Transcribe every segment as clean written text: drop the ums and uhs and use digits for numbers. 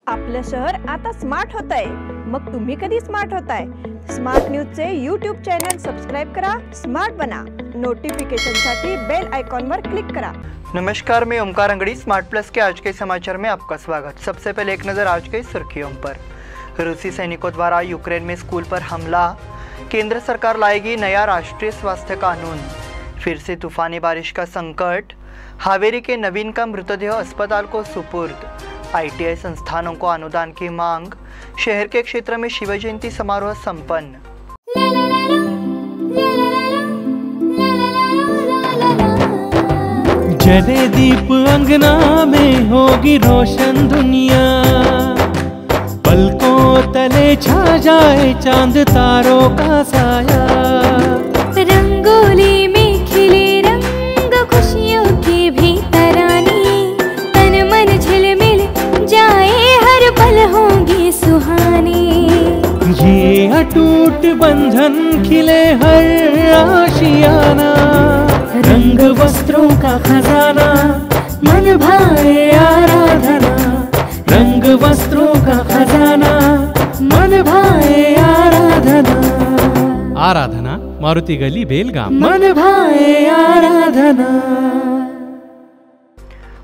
आपलं शहर आता स्मार्ट होत आहे। मग तुम्ही कधी स्मार्ट होताय? स्मार्ट न्यूजचे यूट्यूब चॅनल सबस्क्राइब करा, स्मार्ट बना। नोटिफिकेशनसाठी बेल आइकॉन पर क्लिक करा। नमस्कार, मैं ओमकार अंगड़ी। स्मार्ट प्लस के आज के समाचार में आपका स्वागत। सबसे पहले एक नज़र आज के सुर्खियों पर। रूसी सैनिकों द्वारा यूक्रेन में स्कूल पर हमला, केंद्र सरकार लाएगी नया राष्ट्रीय स्वास्थ्य कानून। फिर से तूफानी बारिश का संकट, हावेरी के नवीन का मृतदेह अस्पताल को सुपुर्द। ITI संस्थानों को अनुदान की मांग, शहर के क्षेत्र में शिव जयंती समारोह संपन्न। जले दीप अंगना में होगी रोशन दुनिया, पलकों तले छा जाए चांद तारों का साया। रंगोली में खिले रंग खुशियों के भीतर आनी, तन मन झिलमिल जाए हर पल होंगे सुहाने। ये अटूट बंधन खिले हर आशियाना, रंग वस्त्रों का खजाना मन भाए आराधना। रंग वस्त्रों का खजाना मन भाए आराधना। आराधना मारुति गली बेलगाम। मन भाए आराधना।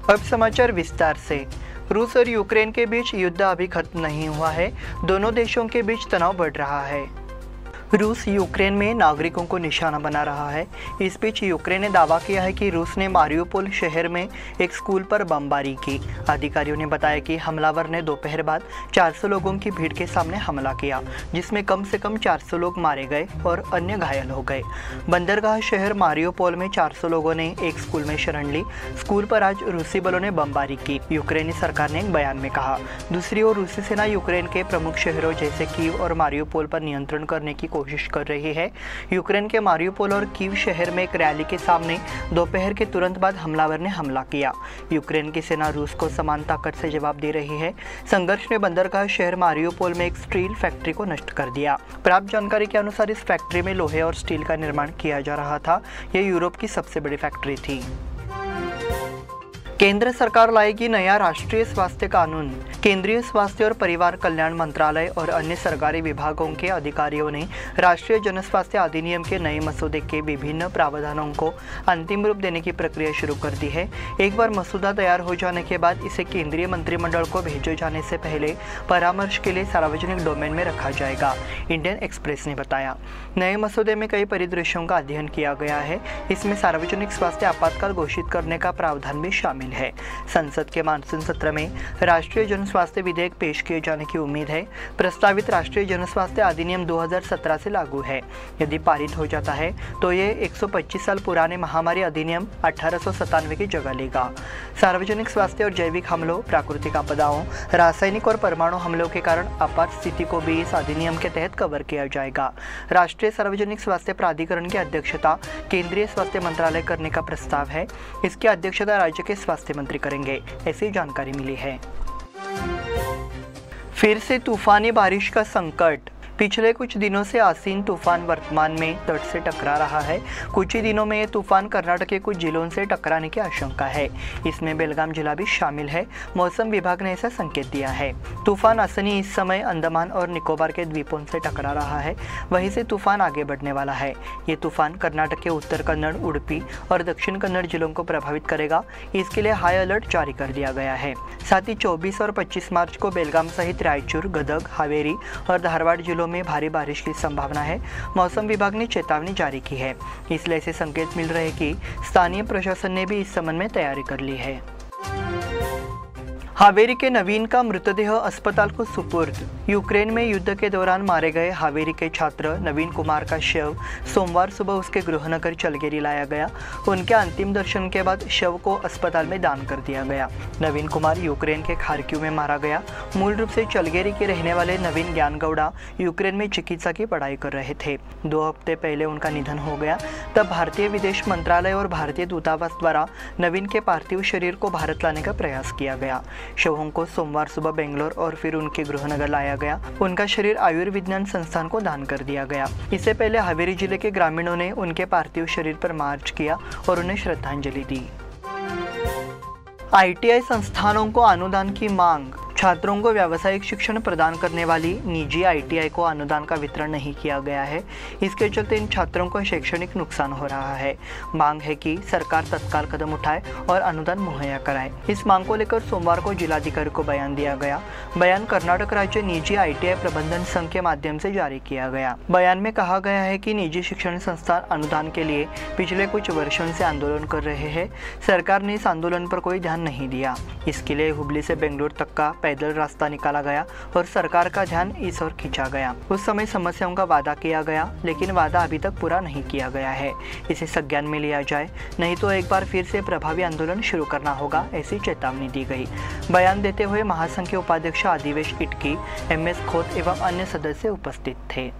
अब समाचार विस्तार से। रूस और यूक्रेन के बीच युद्ध अभी खत्म नहीं हुआ है। दोनों देशों के बीच तनाव बढ़ रहा है। रूस यूक्रेन में नागरिकों को निशाना बना रहा है। इस बीच यूक्रेन ने दावा किया है कि रूस ने मारियोपोल शहर में एक स्कूल पर बमबारी की। अधिकारियों ने बताया कि हमलावर ने दोपहर बाद 400 लोगों की भीड़ के सामने हमला किया, जिसमें कम से कम 400 लोग मारे गए और अन्य घायल हो गए। बंदरगाह शहर मारियोपोल में 400 लोगों ने एक स्कूल में शरण ली। स्कूल पर आज रूसी बलों ने बमबारी की, यूक्रेनी सरकार ने एक बयान में कहा। दूसरी ओर रूसी सेना यूक्रेन के प्रमुख शहरों जैसे कीव और मारियोपोल पर नियंत्रण करने की कोशिश कर रही है। यूक्रेन के मारियोपोल और कीव शहर में एक रैली के सामने दोपहर के तुरंत बाद हमलावर ने हमला किया। यूक्रेन की सेना रूस को समान ताकत से जवाब दे रही है। संघर्ष ने बंदरगाह शहर मारियोपोल में एक स्टील फैक्ट्री को नष्ट कर दिया। प्राप्त जानकारी के अनुसार इस फैक्ट्री में लोहे और स्टील का निर्माण किया जा रहा था। यह यूरोप की सबसे बड़ी फैक्ट्री थी। केंद्र सरकार लाएगी नया राष्ट्रीय स्वास्थ्य कानून। केंद्रीय स्वास्थ्य और परिवार कल्याण मंत्रालय और अन्य सरकारी विभागों के अधिकारियों ने राष्ट्रीय जनस्वास्थ्य अधिनियम के नए मसौदे के विभिन्न प्रावधानों को अंतिम रूप देने की प्रक्रिया शुरू कर दी है। एक बार मसौदा तैयार हो जाने के बाद इसे केंद्रीय मंत्रिमंडल को भेजे जाने से पहले परामर्श के लिए सार्वजनिक डोमेन में रखा जाएगा, इंडियन एक्सप्रेस ने बताया। नए मसौदे में कई परिदृश्यों का अध्ययन किया गया है। इसमें सार्वजनिक स्वास्थ्य आपातकाल घोषित करने का प्रावधान भी शामिल है। संसद के मानसून सत्र में राष्ट्रीय जनस्वास्थ्य विधेयक पेश किए जाने की उम्मीद है। प्रस्तावित राष्ट्रीय जनस्वास्थ्य अधिनियम 2017 से लागू है। यदि पारित हो जाता है तो ये 125 साल पुराने महामारी अधिनियम 1897 की जगह लेगा। सार्वजनिक स्वास्थ्य और जैविक हमलों, प्राकृतिक आपदाओं, रासायनिक और परमाणु हमलों के कारण आपात स्थिति को भी इस अधिनियम के तहत कवर किया जाएगा। राष्ट्रीय सार्वजनिक स्वास्थ्य प्राधिकरण की अध्यक्षता केंद्रीय स्वास्थ्य मंत्रालय करने का प्रस्ताव है। इसकी अध्यक्षता राज्य के स्वास्थ्य मंत्री करेंगे, ऐसी जानकारी मिली है। फिर से तूफानी बारिश का संकट। पिछले कुछ दिनों से आसीन तूफान वर्तमान में तट से टकरा रहा है। कुछ ही दिनों में ये तूफान कर्नाटक के कुछ जिलों से टकराने की आशंका है। इसमें बेलगाम जिला भी शामिल है। मौसम विभाग ने ऐसा संकेत दिया है। तूफान असनी इस समय अंडमान और निकोबार के द्वीपों से टकरा रहा है। वहीं से तूफान आगे बढ़ने वाला है। ये तूफान कर्नाटक के उत्तर कन्नड़, उडुपी और दक्षिण कन्नड़ जिलों को प्रभावित करेगा। इसके लिए हाई अलर्ट जारी कर दिया गया है। साथ ही 24 और 25 मार्च को बेलगाम सहित रायचूर, गदग, हावेरी और धारवाड़ जिलों में भारी बारिश की संभावना है। मौसम विभाग ने चेतावनी जारी की है। इसलिए ऐसे संकेत मिल रहे हैं कि स्थानीय प्रशासन ने भी इस संबंध में तैयारी कर ली है। हावेरी के नवीन का मृतदेह अस्पताल को सुपुर्द। यूक्रेन में युद्ध के दौरान मारे गए हावेरी के छात्र नवीन कुमार का शव सोमवार सुबह उसके गृहनगर चलगेरी लाया गया। उनके अंतिम दर्शन के बाद शव को अस्पताल में दान कर दिया गया। नवीन कुमार यूक्रेन के खार्किव में मारा गया। मूल रूप से चलगेरी के रहने वाले नवीन ज्ञानगौड़ा यूक्रेन में चिकित्सा की पढ़ाई कर रहे थे। 2 हफ्ते पहले उनका निधन हो गया। तब भारतीय विदेश मंत्रालय और भारतीय दूतावास द्वारा नवीन के पार्थिव शरीर को भारत लाने का प्रयास किया गया। शवों को सोमवार सुबह बेंगलोर और फिर उनके गृहनगर लाया गया। उनका शरीर आयुर्विज्ञान संस्थान को दान कर दिया गया। इससे पहले हावेरी जिले के ग्रामीणों ने उनके पार्थिव शरीर पर मार्च किया और उन्हें श्रद्धांजलि दी। ITI संस्थानों को अनुदान की मांग। छात्रों को व्यावसायिक शिक्षण प्रदान करने वाली निजी ITI को अनुदान का वितरण नहीं किया गया है। इसके चलते इन छात्रों को शैक्षणिक नुकसान हो रहा है। मांग है कि सरकार तत्काल कदम उठाए और अनुदान मुहैया कराए। इस मांग को लेकर सोमवार को जिलाधिकारी को बयान दिया गया। बयान कर्नाटक राज्य निजी ITI प्रबंधन संघ के माध्यम से जारी किया गया। बयान में कहा गया है कि निजी शिक्षण संस्थान अनुदान के लिए पिछले कुछ वर्षों से आंदोलन कर रहे हैं। सरकार ने इस आंदोलन पर कोई ध्यान नहीं दिया। इसके लिए हुबली से बेंगलुरु तक का पैदल रास्ता निकाला गया और सरकार का ध्यान इस ओर खींचा गया। उस समय समस्याओं का वादा किया गया, लेकिन वादा अभी तक पूरा नहीं किया गया है। इसे संज्ञान में लिया जाए, नहीं तो एक बार फिर से प्रभावी आंदोलन शुरू करना होगा, ऐसी चेतावनी दी गई। बयान देते हुए महासंघ के उपाध्यक्ष आदिवेश इटकी, MS खोत एवं अन्य सदस्य उपस्थित थे।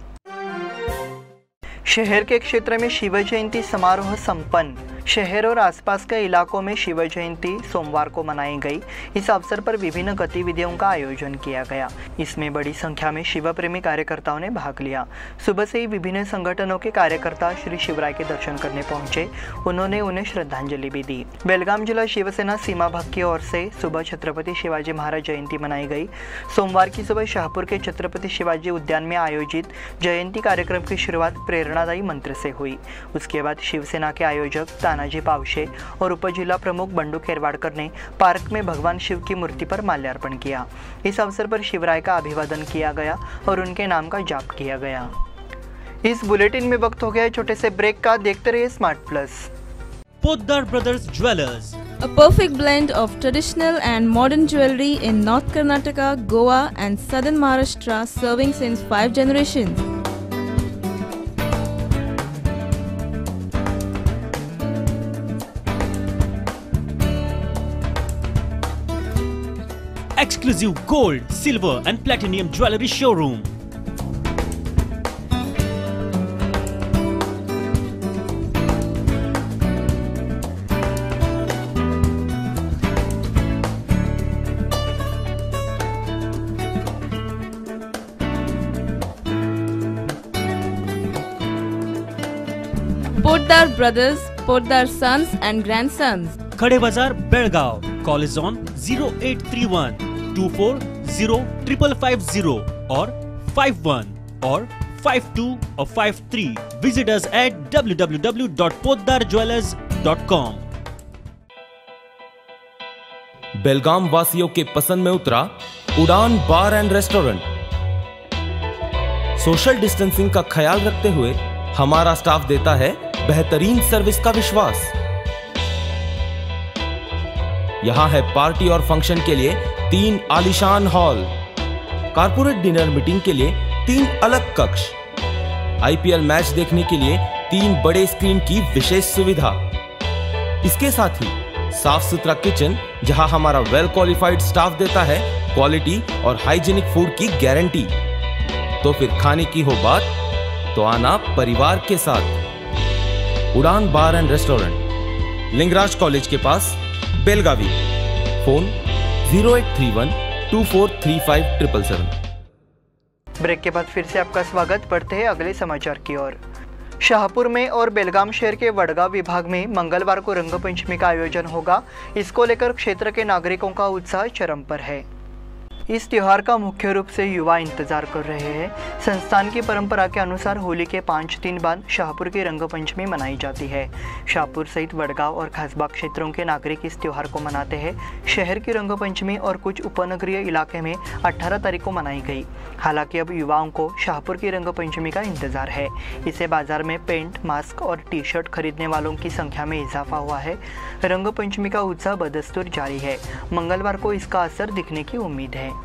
शहर के क्षेत्र में शिव जयंती समारोह संपन्न। शहर और आसपास के इलाकों में शिव जयंती सोमवार को मनाई गई। इस अवसर पर विभिन्न गतिविधियों का आयोजन किया गया। इसमें बड़ी संख्या में शिव प्रेमी कार्यकर्ताओं ने भाग लिया। सुबह से ही विभिन्न संगठनों के कार्यकर्ता श्री शिवराय के दर्शन करने पहुंचे। उन्होंने उन्हें श्रद्धांजलि भी दी। बेलगाम जिला शिवसेना सीमा भाग की ओर से सुबह छत्रपति शिवाजी महाराज जयंती मनाई गई। सोमवार की सुबह शाहपुर के छत्रपति शिवाजी उद्यान में आयोजित जयंती कार्यक्रम की शुरुआत प्रेरणादायी मंत्र से हुई। उसके बाद शिवसेना के आयोजक तानाजी पावशे और उपजिला प्रमुख बंडू खेरवाड़कर ने पार्क में भगवान शिव की मूर्ति पर माल्यार्पण किया। इस अवसर पर शिवराय का अभिवादन किया गया और उनके नाम का जाप किया गया। इस बुलेटिन में वक्त हो गया छोटे से ब्रेक का। देखते रहिए smart plus. Poddar Brothers Jewelers, A perfect blend of traditional and modern jewelry in North Karnataka, Goa and Southern Maharashtra, serving since 5 generations. exclusive gold, silver and platinum jewelry showroom. Poddar Brothers, Poddar Sons and Grandsons. Khade Bazar, Belgaum. Call is on 0831 240 550 or 51 or 52 or 53. Visit us at www.poddarjewelers.com. बेलगाम वासियों के पसंद में उतरा उड़ान बार and restaurant. Social distancing का ख्याल रखते हुए हमारा स्टाफ देता है बेहतरीन सर्विस का विश्वास। यहां है पार्टी और फंक्शन के लिए 3 आलीशान हॉल, कारपोरेट डिनर मीटिंग के लिए 3 अलग कक्ष, IPL मैच देखने के लिए 3 बड़े स्क्रीन की विशेष सुविधा। इसके साथ ही साफ सुथरा किचन, जहां हमारा वेल क्वालिफाइड स्टाफ देता है क्वालिटी और हाइजीनिक फूड की गारंटी। तो फिर खाने की हो बात तो आना परिवार के साथ। उड़ान बार एंड रेस्टोरेंट, लिंगराज कॉलेज के पास, बेलगावी। फोन 0831 2435 ब्रेक के बाद फिर से आपका स्वागत। बढ़ते हैं अगले समाचार की ओर। शाहपुर में और बेलगाम शहर के वडगांव विभाग में मंगलवार को रंगपंचमी का आयोजन होगा। इसको लेकर क्षेत्र के नागरिकों का उत्साह चरम पर है। इस त्योहार का मुख्य रूप से युवा इंतजार कर रहे हैं। संस्थान की परंपरा के अनुसार होली के 5 दिन बाद शाहपुर की रंगपंचमी मनाई जाती है। शाहपुर सहित वडगांव और खासबाग क्षेत्रों के नागरिक इस त्योहार को मनाते हैं। शहर की रंगपंचमी और कुछ उपनगरीय इलाके में 18 तारीख को मनाई गई। हालांकि अब युवाओं को शाहपुर की रंगपंचमी का इंतजार है। इससे बाजार में पेंट, मास्क और टी-शर्ट खरीदने वालों की संख्या में इजाफा हुआ है। रंगपंचमी का उत्साह बदस्तूर जारी है। मंगलवार को इसका असर दिखने की उम्मीद है।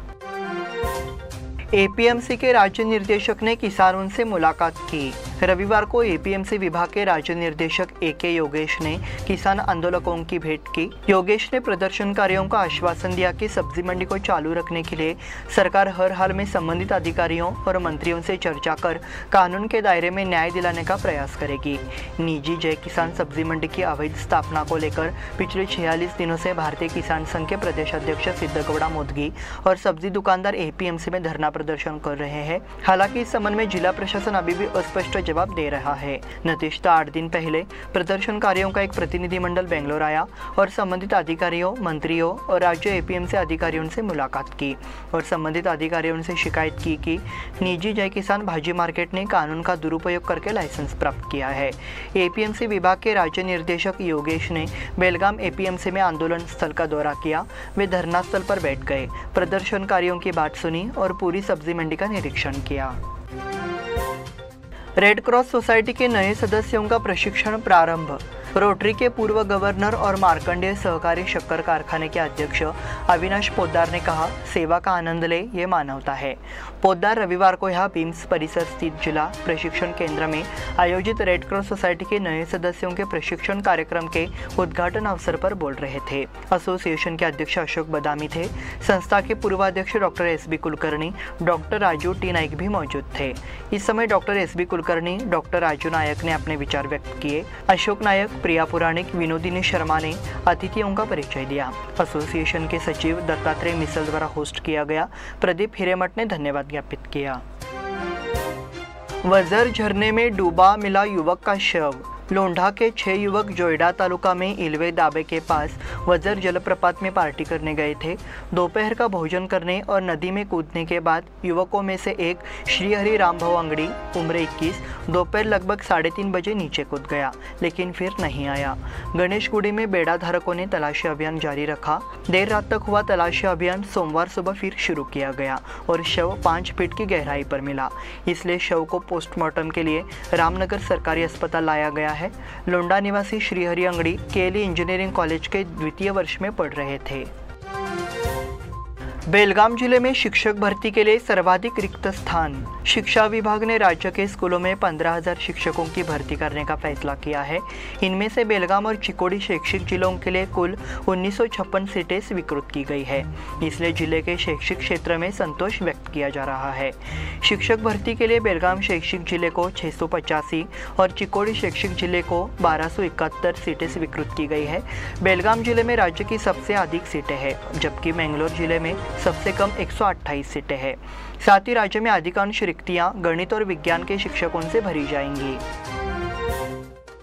APMC के राज्य निर्देशक ने किसानों से मुलाकात की। रविवार को APMC विभाग के राज्य निर्देशक AK योगेश ने किसान आंदोलकों की भेंट की। योगेश ने प्रदर्शनकारियों का आश्वासन दिया कि सब्जी मंडी को चालू रखने के लिए सरकार हर हाल में संबंधित अधिकारियों और मंत्रियों से चर्चा कर कानून के दायरे में न्याय दिलाने का प्रयास करेगी। निजी जय किसान सब्जी मंडी की अवैध स्थापना को लेकर पिछले 46 दिनों से भारतीय किसान संघ के प्रदेश अध्यक्ष सिद्धगौड़ा मोदगी और सब्जी दुकानदार APMC में धरना प्रदर्शन कर रहे हैं। हालांकि इस संबंध में जिला प्रशासन अभी भी अस्पष्ट जवाब दे रहा है। नतीजतः 8 दिन पहले प्रदर्शनकारियों का एक प्रतिनिधिमंडल बेंगलोर आया और संबंधित अधिकारियों, मंत्रियों और राज्य एपीएमसी अधिकारियों से मुलाकात की और संबंधित अधिकारियों से शिकायत की कि निजी जय किसान भाजी मार्केट ने कानून का दुरुपयोग करके लाइसेंस प्राप्त किया है। एपीएमसी विभाग के राज्य निर्देशक योगेश ने बेलगाम एपीएमसी में आंदोलन स्थल का दौरा किया। वे धरना स्थल पर बैठ गए, प्रदर्शनकारियों की बात सुनी और पूरी सब्जी मंडी का निरीक्षण किया। रेड क्रॉस सोसाइटी के नए सदस्यों का प्रशिक्षण प्रारंभ। रोटरी के पूर्व गवर्नर और मार्कंडेय सहकारी शक्कर कारखाने के अध्यक्ष अविनाश पोद्दार ने कहा, सेवा का आनंद ले, ये मानवता है। पोद्दार रविवार को यहाँ बीम्स परिसर स्थित जिला प्रशिक्षण केंद्र में आयोजित रेड क्रॉस सोसाइटी के नए सदस्यों के प्रशिक्षण कार्यक्रम के उद्घाटन अवसर पर बोल रहे थे। एसोसिएशन के अध्यक्ष अशोक बदामी थे। संस्था के पूर्वाध्यक्ष doctor SB Kulkarni, doctor Raju T Naik भी मौजूद थे। इस समय doctor SB Kulkarni, doctor Raju Nayak ने अपने विचार व्यक्त किए। अशोक नायक, प्रिया पुराणिक, विनोदिनी शर्मा ने अतिथियों का परिचय दिया। एसोसिएशन के सचिव दत्तात्रेय मिसल द्वारा होस्ट किया गया। प्रदीप हिरेमठ ने धन्यवाद ज्ञापित किया। वजर झरने में डूबा मिला युवक का शव। लोंढा के 6 युवक जोइडा तालुका में इलवे दाबे के पास वजर जलप्रपात में पार्टी करने गए थे। दोपहर का भोजन करने और नदी में कूदने के बाद युवकों में से एक श्रीहरि रामभाऊ अंगड़ी, उम्र 21, दोपहर लगभग 3:30 बजे नीचे कूद गया, लेकिन फिर नहीं आया। गणेशगुड़ी में बेड़ा धारकों ने तलाशी अभियान जारी रखा। देर रात तक हुआ तलाशी अभियान सोमवार सुबह फिर शुरू किया गया और शव 5 फीट की गहराई पर मिला। इसलिए शव को पोस्टमार्टम के लिए रामनगर सरकारी अस्पताल लाया गया है। लोंडा निवासी Shrihari Angadi KLE engineering college के 2य वर्ष में पढ़ रहे थे। बेलगाम जिले में शिक्षक भर्ती के लिए सर्वाधिक रिक्त स्थान। शिक्षा विभाग ने राज्य के स्कूलों में 15,000 शिक्षकों की भर्ती करने का फैसला किया है। इनमें से बेलगाम और चिकोड़ी शैक्षिक जिलों के लिए कुल 1956 सीटें स्वीकृत की गई है। इसलिए जिले के शैक्षिक क्षेत्र में संतोष व्यक्त किया जा रहा है। शिक्षक भर्ती के लिए बेलगाम शैक्षिक जिले को 685 और चिकोड़ी शैक्षिक जिले को 1271 सीटें स्वीकृत की गई है। बेलगाम जिले में राज्य की सबसे अधिक सीटें हैं, जबकि मैंगलोर जिले में सबसे कम 128 सीटें हैं। साथ ही राज्य में अधिकांश रिक्तियां गणित और विज्ञान के शिक्षकों से भरी जाएंगी।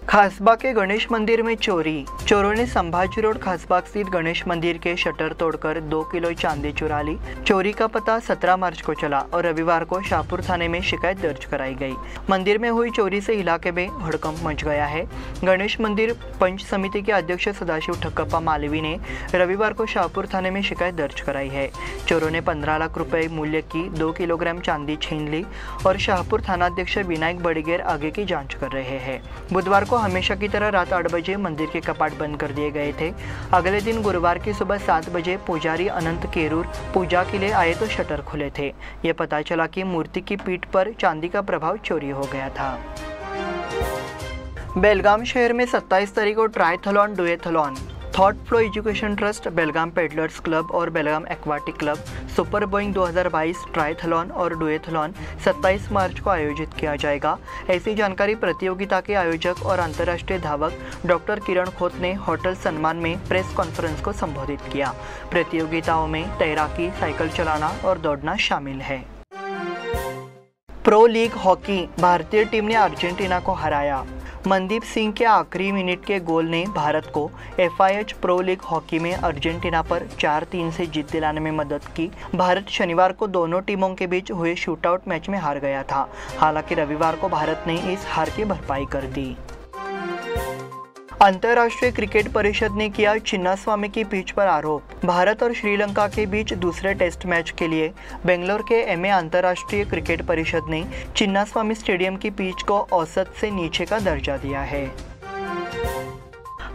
खासबाग के गणेश मंदिर में चोरी। चोरों ने संभाजी रोड खासबाग स्थित गणेश मंदिर के शटर तोड़कर 2 किलो चांदी चुरा ली। चोरी का पता 17 मार्च को चला और रविवार को शाहपुर थाने में शिकायत दर्ज कराई गई। मंदिर में हुई चोरी से इलाके में हड़कंप मच गया है। गणेश मंदिर पंच समिति के अध्यक्ष सदाशिव ठक्कप्पा मालवी ने रविवार को शाहपुर थाने में शिकायत दर्ज कराई है। चोरों ने 15 लाख रुपए मूल्य की 2 किलोग्राम चांदी छीन ली और शाहपुर थानाध्यक्ष विनायक बड़गेर आगे की जाँच कर रहे हैं। बुधवार को हमेशा की तरह रात 8 बजे मंदिर के कपाट बंद कर दिए गए थे। अगले दिन गुरुवार की सुबह 7 बजे पुजारी अनंत केरूर पूजा के लिए आए तो शटर खुले थे। ये पता चला कि मूर्ति की पीठ पर चांदी का प्रभाव चोरी हो गया था। बेलगाम शहर में 27 तारीख को triathlon duathlon. Thought Flow Education Trust, Belgaum Pedlers Club और Belgaum Aquatic Club Super Boeing 2022 triathlon और डुएथलॉन 27 मार्च को आयोजित किया जाएगा। ऐसी जानकारी प्रतियोगिता के आयोजक और अंतर्राष्ट्रीय धावक डॉक्टर किरण खोत ने होटल सम्मान में प्रेस कॉन्फ्रेंस को संबोधित किया। प्रतियोगिताओं में तैराकी, साइकिल चलाना और दौड़ना शामिल है। प्रो लीग हॉकी, भारतीय टीम ने अर्जेंटीना को हराया। मनदीप सिंह के आखिरी मिनट के गोल ने भारत को FIH प्रो लीग हॉकी में अर्जेंटीना पर 4-3 से जीत दिलाने में मदद की। भारत शनिवार को दोनों टीमों के बीच हुए शूटआउट मैच में हार गया था। हालांकि रविवार को भारत ने इस हार की भरपाई कर दी। अंतर्राष्ट्रीय क्रिकेट परिषद ने किया चिन्नास्वामी की पिच पर आरोप। भारत और श्रीलंका के बीच दूसरे टेस्ट मैच के लिए बेंगलोर के MA अंतर्राष्ट्रीय क्रिकेट परिषद ने चिन्नास्वामी स्टेडियम की पिच को औसत से नीचे का दर्जा दिया है।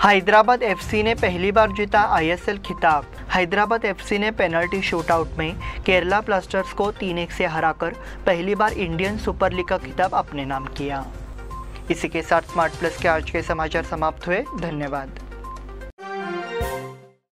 हैदराबाद FC ने पहली बार जीता ISL खिताब। हैदराबाद FC ने पेनल्टी शूटआउट में केरला ब्लास्टर्स को 3-1 से हराकर पहली बार इंडियन सुपर लीग का खिताब अपने नाम किया। इसी के साथ स्मार्ट प्लस के आज के समाचार समाप्त हुए। धन्यवाद।